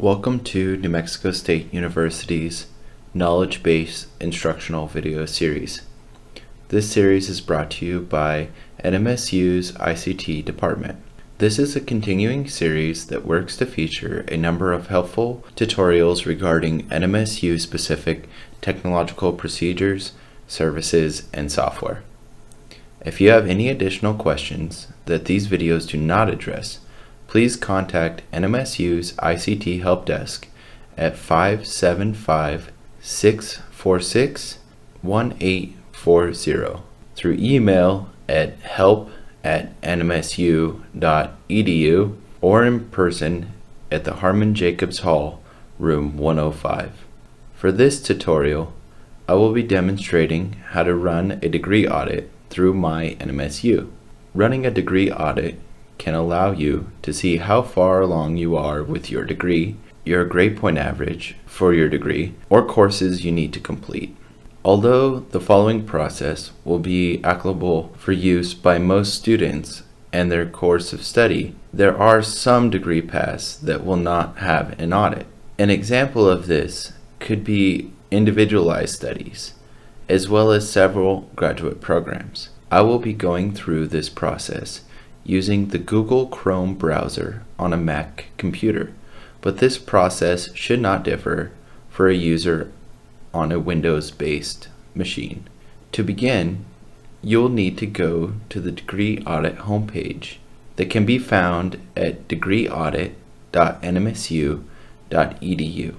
Welcome to New Mexico State University's Knowledge-Based Instructional Video Series. This series is brought to you by NMSU's ICT department. This is a continuing series that works to feature a number of helpful tutorials regarding NMSU-specific technological procedures, services, and software. If you have any additional questions that these videos do not address, please contact NMSU's ICT Help Desk at 575-646-1840 through email at help@nmsu.edu or in person at the Harmon Jacobs Hall, room 105. For this tutorial, I will be demonstrating how to run a degree audit through myNMSU. Running a degree audit can allow you to see how far along you are with your degree, your grade point average for your degree, or courses you need to complete. Although the following process will be applicable for use by most students and their course of study, there are some degree paths that will not have an audit. An example of this could be individualized studies, as well as several graduate programs. I will be going through this process using the Google Chrome browser on a Mac computer, but this process should not differ for a user on a Windows-based machine. To begin, you'll need to go to the Degree Audit homepage that can be found at degreeaudit.nmsu.edu.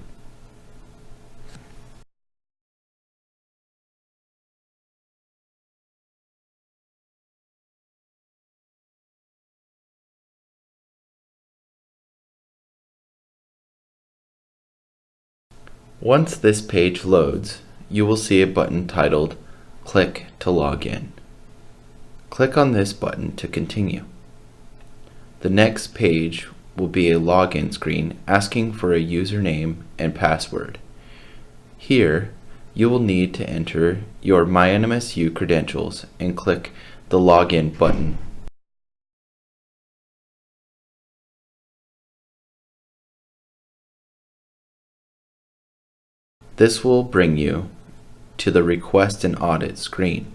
Once this page loads, you will see a button titled Click to Log In. Click on this button to continue. The next page will be a login screen asking for a username and password. Here, you will need to enter your myNMSU credentials and click the Login button. This will bring you to the Request an Audit screen.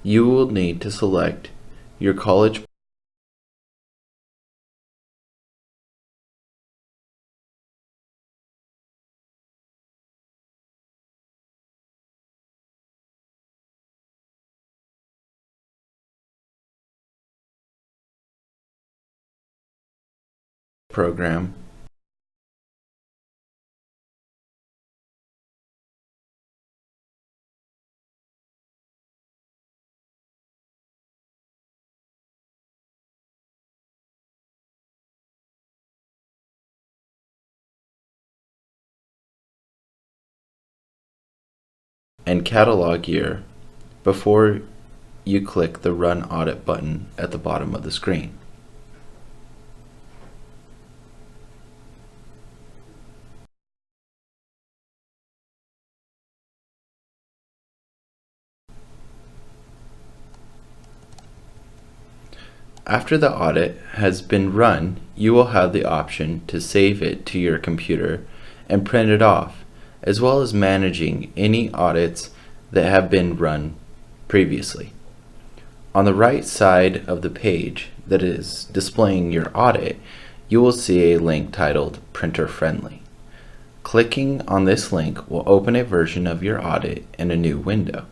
You will need to select your college program and catalog year before you click the Run Audit button at the bottom of the screen. After the audit has been run, you will have the option to save it to your computer and print it off, as well as managing any audits that have been run previously. On the right side of the page that is displaying your audit, you will see a link titled Printer Friendly. Clicking on this link will open a version of your audit in a new window.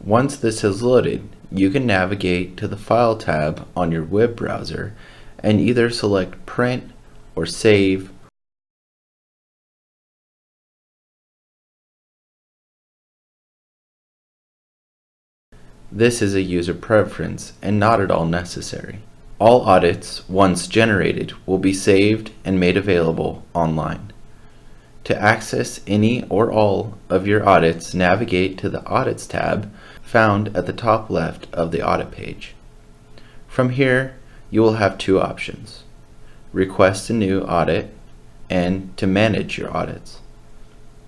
Once this has loaded, you can navigate to the File tab on your web browser and either select Print or Save. This is a user preference and not at all necessary. All audits, once generated, will be saved and made available online. To access any or all of your audits, navigate to the Audits tab found at the top left of the audit page. From here, you will have two options: request a new audit and to manage your audits.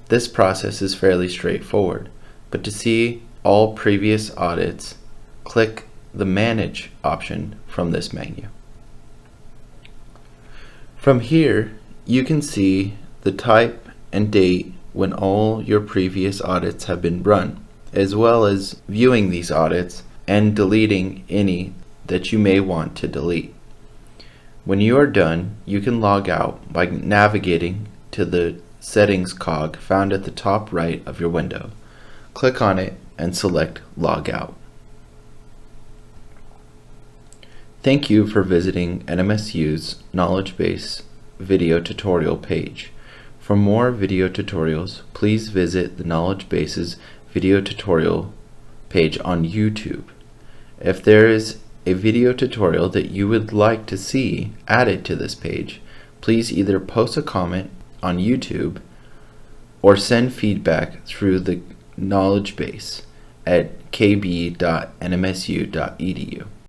This process is fairly straightforward, but to see all previous audits, click the Manage option from this menu. From here, you can see the type and date when all your previous audits have been run, as well as viewing these audits and deleting any that you may want to delete. When you are done, you can log out by navigating to the Settings cog found at the top right of your window. Click on it and select Log Out. Thank you for visiting NMSU's Knowledge Base video tutorial page. For more video tutorials, please visit the Knowledge Base's video tutorial page on YouTube. If there is a video tutorial that you would like to see added to this page, please either post a comment on YouTube or send feedback through the knowledge base at kb.nmsu.edu.